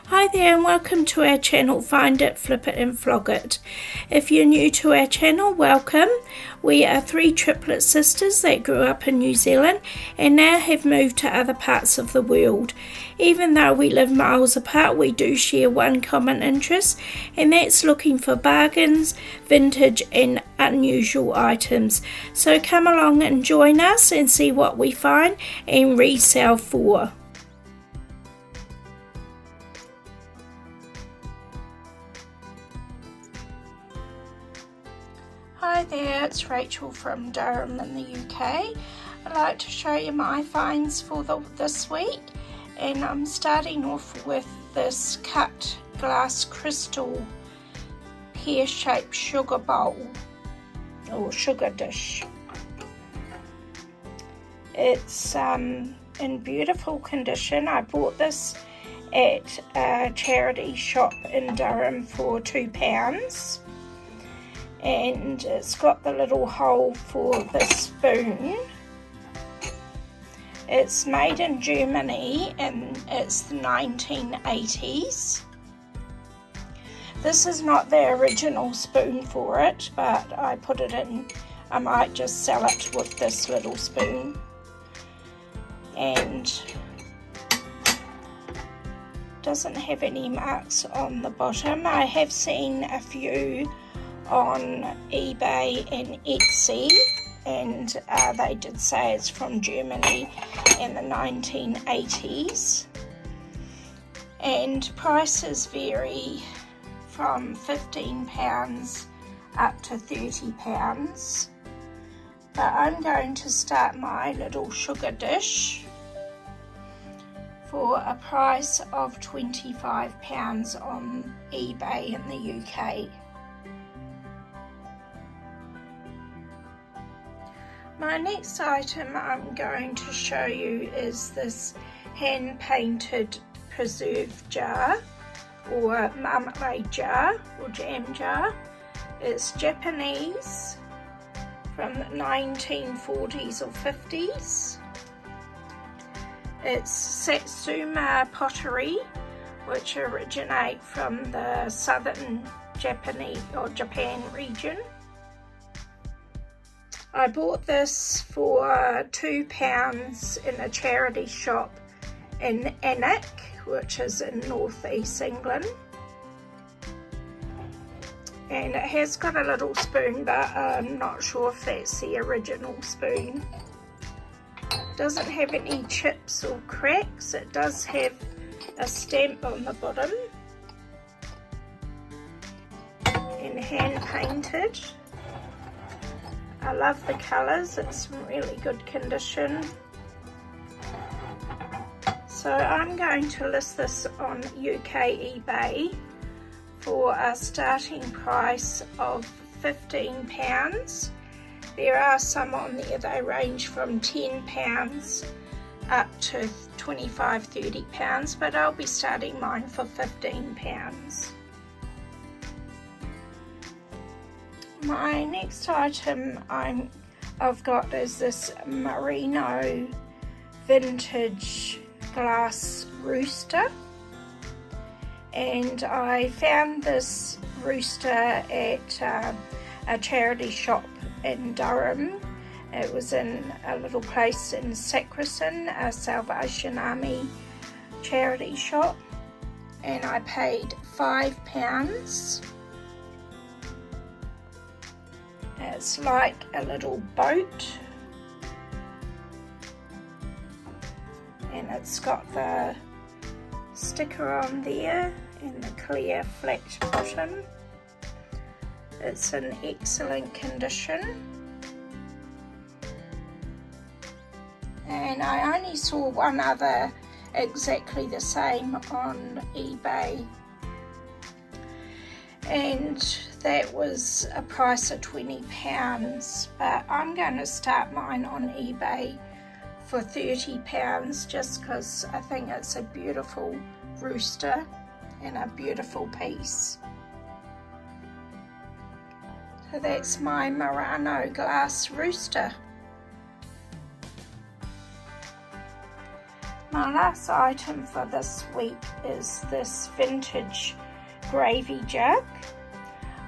Hi there and welcome to our channel Find It, Flip It and Flog It. If you're new to our channel, welcome. We are three triplet sisters that grew up in New Zealand and now have moved to other parts of the world. Even though we live miles apart, we do share one common interest, and that's looking for bargains, vintage and unusual items. So come along and join us and see what we find and resell for. Hi there, it's Rachel from Durham in the UK. I'd like to show you my finds for this week, and I'm starting off with this cut glass crystal pear-shaped sugar bowl or sugar dish. It's in beautiful condition. I bought this at a charity shop in Durham for £2. And it's got the little hole for the spoon. It's made in Germany and it's the 1980s. This is not the original spoon for it, but I put it in. I might just sell it with this little spoon. And doesn't have any marks on the bottom. I have seen a few on eBay and Etsy, and they did say it's from Germany in the 1980s, and prices vary from £15 up to £30, but I'm going to start my little sugar dish for a price of £25 on eBay in the UK. My next item I'm going to show you is this hand-painted preserve jar or marmalade jar or jam jar. It's Japanese from the 1940s or 50s. It's Satsuma pottery, which originate from the southern Japanese or Japan region. I bought this for £2 in a charity shop in Annick, which is in northeast England. And it has got a little spoon, but I'm not sure if that's the original spoon. It doesn't have any chips or cracks. It does have a stamp on the bottom and hand painted. I love the colours, it's in really good condition. So I'm going to list this on UK eBay for a starting price of £15. There are some on there, they range from £10 up to £25–30, but I'll be starting mine for £15. My next item I've got is this merino vintage glass rooster, and I found this rooster at a charity shop in Durham. It was in a little place in Sacriston, a Salvation Army charity shop, and I paid £5. It's like a little boat, and it's got the sticker on there and the clear flat bottom. It's in excellent condition, and I only saw one other exactly the same on eBay, and that was a price of £20, but I'm going to start mine on eBay for £30 just because I think it's a beautiful rooster and a beautiful piece. So that's my Murano glass rooster. My last item for this week is this vintage gravy jug.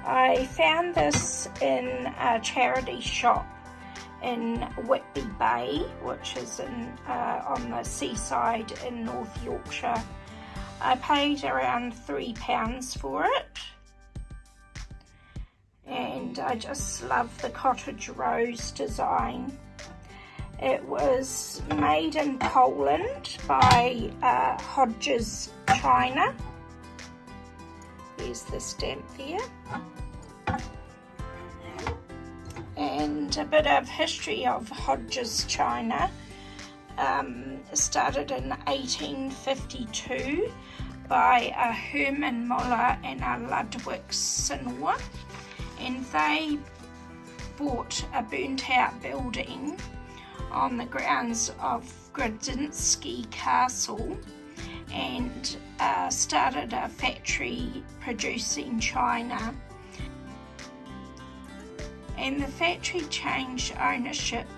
I found this in a charity shop in Whitby Bay, which is on the seaside in North Yorkshire. I paid around £3 for it, and I just love the cottage rose design. It was made in Poland by Hodges China. There's the stamp there. And a bit of history of Hodges China. Started in 1852 by a Herman Muller and a Ludwig Sinor, and they bought a burnt out building on the grounds of Grodzinski Castle and started a factory producing china. And the factory changed ownership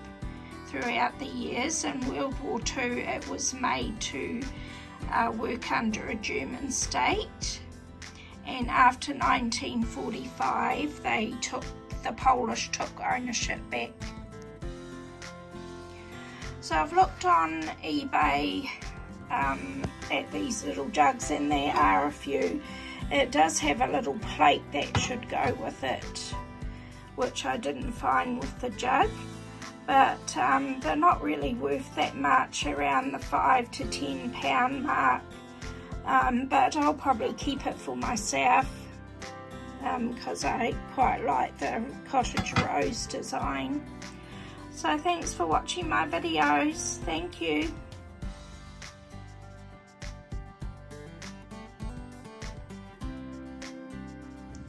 throughout the years. In World War II it was made to work under a German state, and after 1945 the Polish took ownership back. So I've looked on eBay at these little jugs, and there are a few. It does have a little plate that should go with it, which I didn't find with the jug, but they're not really worth that much, around the £5 to £10 mark, but I'll probably keep it for myself because I quite like the cottage rose design. So thanks for watching my videos. Thank you.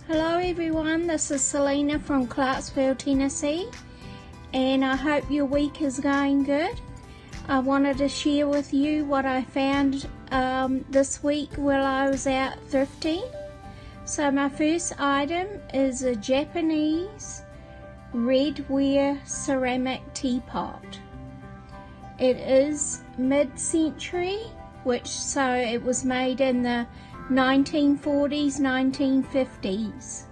Hello everyone, this is Selena from Clarksville, Tennessee, and I hope your week is going good. I wanted to share with you what I found this week while I was out thrifting. So my first item is a Japanese redware ceramic teapot. It is mid-century, so it was made in the 1940s, 1950s.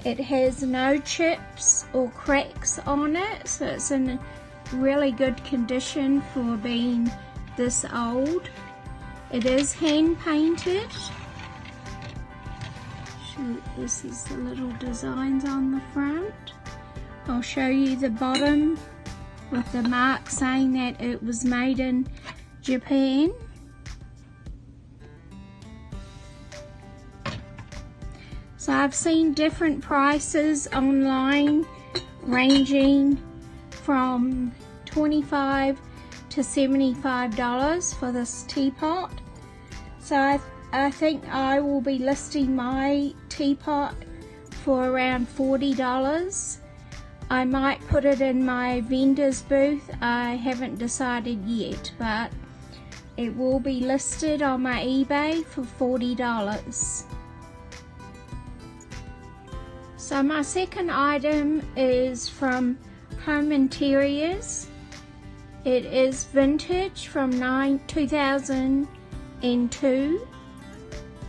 It has no chips or cracks on it, so it's in really good condition for being this old. It is hand painted. This is the little designs on the front. I'll show you the bottom with the mark saying that it was made in Japan. So I've seen different prices online ranging from $25 to $75 for this teapot. So I think I will be listing my teapot for around $40. I might put it in my vendor's booth. I haven't decided yet, but it will be listed on my eBay for $40. So my second item is from Home Interiors. It is vintage from 2002,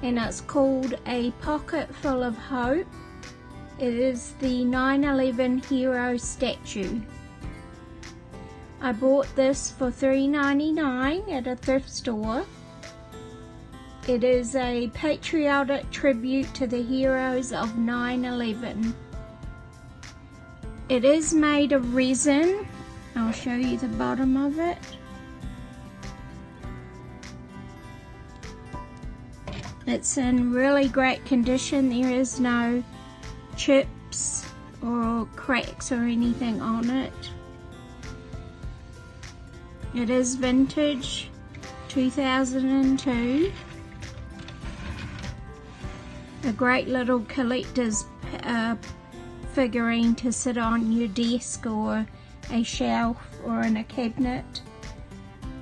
and it's called A Pocket Full of Hope. It is the 9/11 hero statue. I bought this for $3.99 at a thrift store. It is a patriotic tribute to the heroes of 9/11. It is made of resin. I'll show you the bottom of it. It's in really great condition. There is no chips or cracks or anything on it. It is vintage 2002. A great little collector's figurine to sit on your desk or a shelf or in a cabinet.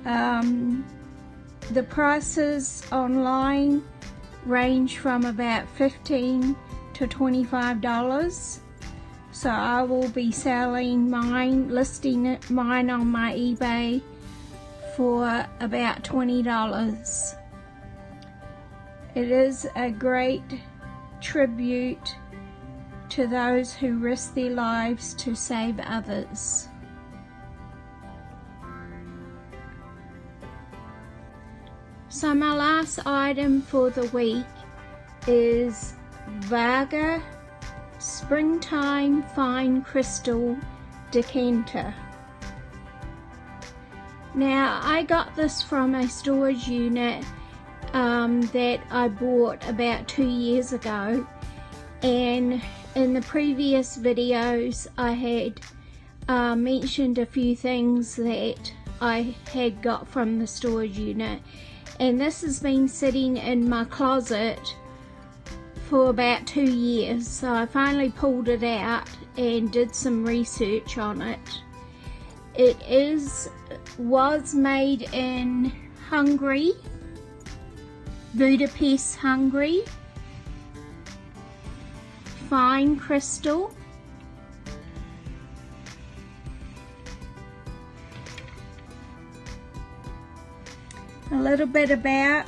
The prices online range from about $15 to $25. So I will be selling mine, listing mine on my eBay for about $20. It is a great tribute to those who risk their lives to save others. So my last item for the week is Varga Springtime Fine Crystal Decanter. Now I got this from a storage unit that I bought about 2 years ago, and in the previous videos I had mentioned a few things that I had got from the storage unit, and this has been sitting in my closet for about 2 years, so I finally pulled it out and did some research on it. It was made in Hungary, Budapest, Hungary. Fine crystal. A little bit about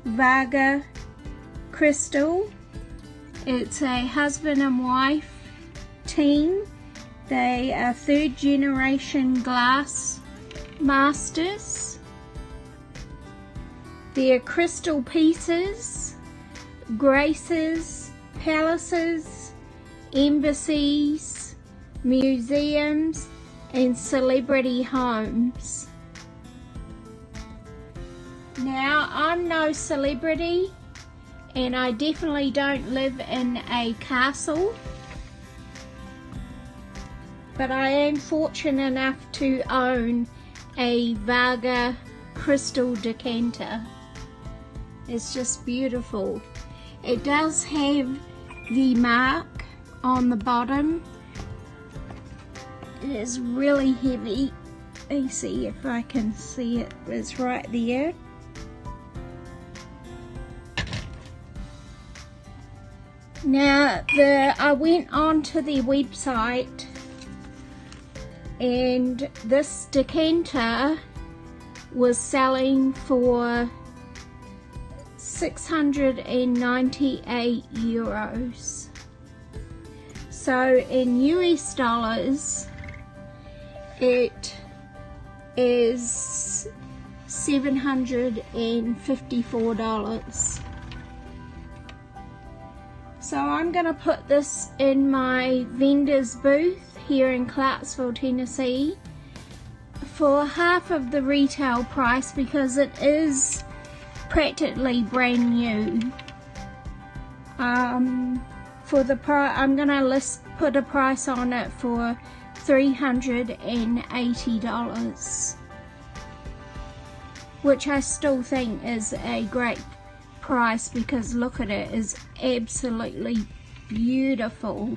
Varga Crystal. It's a husband and wife team. They are 3rd generation glass masters. Their crystal pieces graces palaces, embassies, museums, and celebrity homes. Now, I'm no celebrity, and I definitely don't live in a castle, but I am fortunate enough to own a Varga crystal decanter. It's just beautiful. It does have the mark on the bottom. It is really heavy. Let me see if I can see it. It's right there. Now, I went onto their website, and this decanter was selling for €698. So in US dollars, it is $754. So I'm going to put this in my vendor's booth here in Clarksville, Tennessee for half of the retail price, because it is practically brand new. For the price, I'm going to put a price on it for $380, which I still think is a great price, because look at it, it's absolutely beautiful.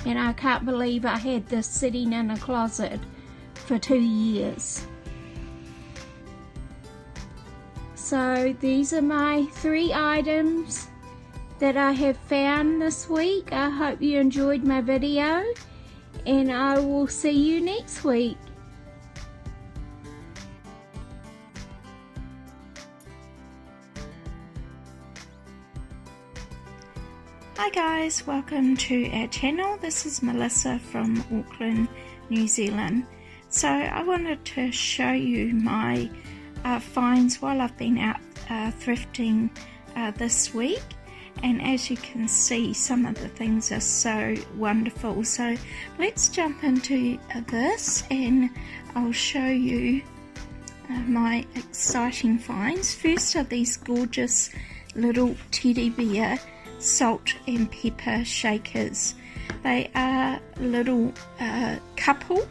And I can't believe I had this sitting in a closet for 2 years. So these are my 3 items that I have found this week. I hope you enjoyed my video, and I will see you next week. Hi guys, welcome to our channel. This is Melissa from Auckland, New Zealand. So I wanted to show you my finds while I've been out thrifting this week, and as you can see, some of the things are so wonderful. So let's jump into this, and I'll show you my exciting finds. First are these gorgeous little teddy bear salt and pepper shakers. They are little couple,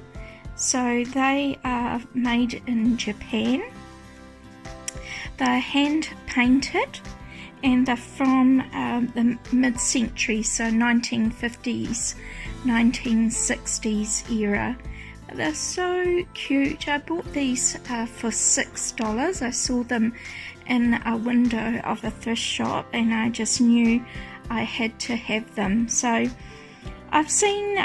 so they are made in Japan. They're hand painted, and they're from the mid-century, so 1950s, 1960s era. They're so cute. I bought these for $6. I saw them in a window of a thrift shop, and I just knew I had to have them. So I've seen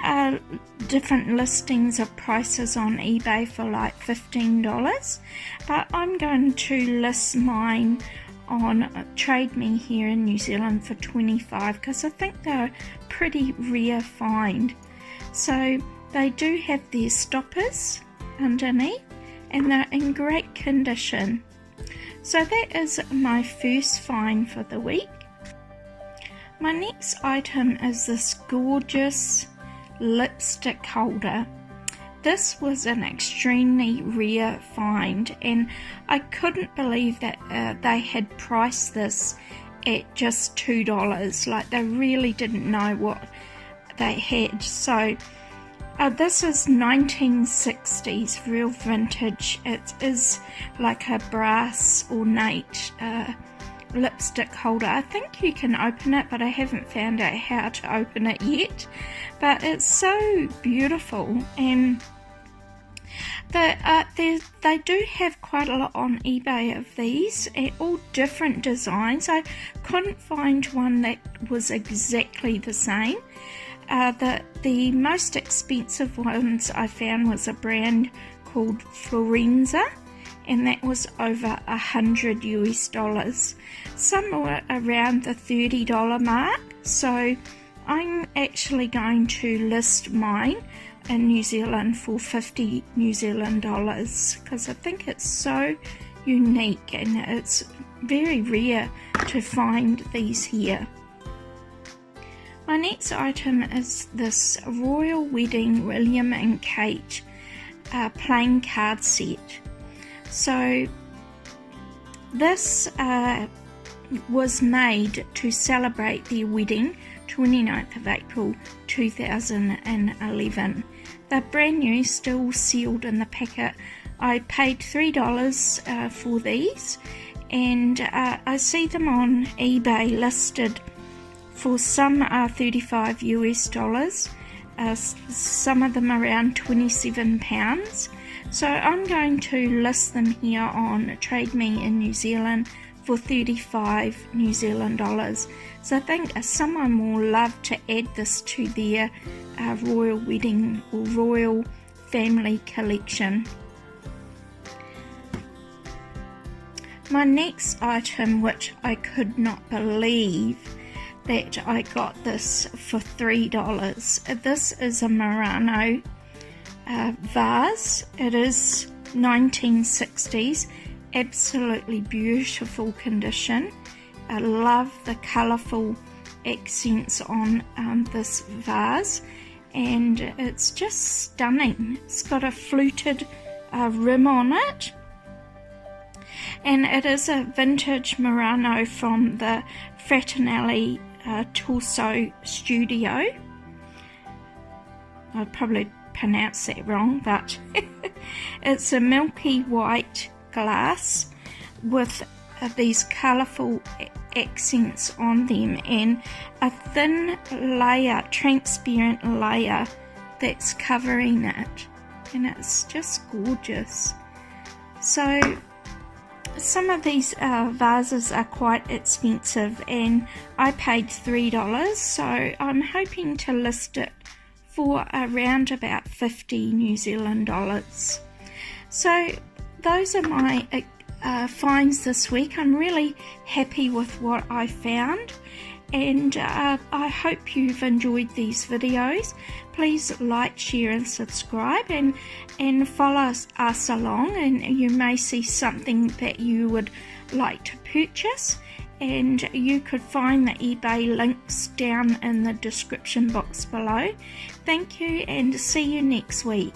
different listings of prices on eBay for like $15, but I'm going to list mine on Trade Me here in New Zealand for $25 because I think they're pretty rare find. So they do have their stoppers underneath and they're in great condition. So that is my first find for the week. My next item is this gorgeous lipstick holder. This was an extremely rare find and I couldn't believe that they had priced this at just $2. Like they really didn't know what they had. So this is 1960s, real vintage. It is like a brass ornate lipstick holder. I think you can open it, but I haven't found out how to open it yet. But it's so beautiful, and they do have quite a lot on eBay of these, and all different designs. I couldn't find one that was exactly the same. The most expensive ones I found was a brand called Florenza, and that was over $100 US. Some were around the $30 mark, so I'm actually going to list mine in New Zealand for $50 New Zealand dollars because I think it's so unique and it's very rare to find these here. My next item is this Royal Wedding William and Kate plain card set. So this was made to celebrate their wedding, 29th of April 2011. They're brand new, still sealed in the packet. I paid $3 for these, and I see them on eBay listed for some are $35 US, some of them around £27. So I'm going to list them here on Trade Me in New Zealand for $35 New Zealand dollars. So I think someone will love to add this to their royal wedding or royal family collection. My next item, which I could not believe that I got this for $3. This is a Murano vase. It is 1960s, absolutely beautiful condition. I love the colourful accents on this vase, and it's just stunning. It's got a fluted rim on it, and it is a vintage Murano from the Fraternelli Torso Studio. I'd probably pronounce that wrong, but it's a milky white glass with these colourful accents on them and a thin layer, transparent layer that's covering it, and it's just gorgeous. So some of these vases are quite expensive and I paid $3, so I'm hoping to list it for around about $50 New Zealand dollars. So those are my finds this week. I'm really happy with what I found, and I hope you've enjoyed these videos. Please like, share and subscribe, and follow us along, and you may see something that you would like to purchase, and you could find the eBay links down in the description box below. Thank you, and see you next week.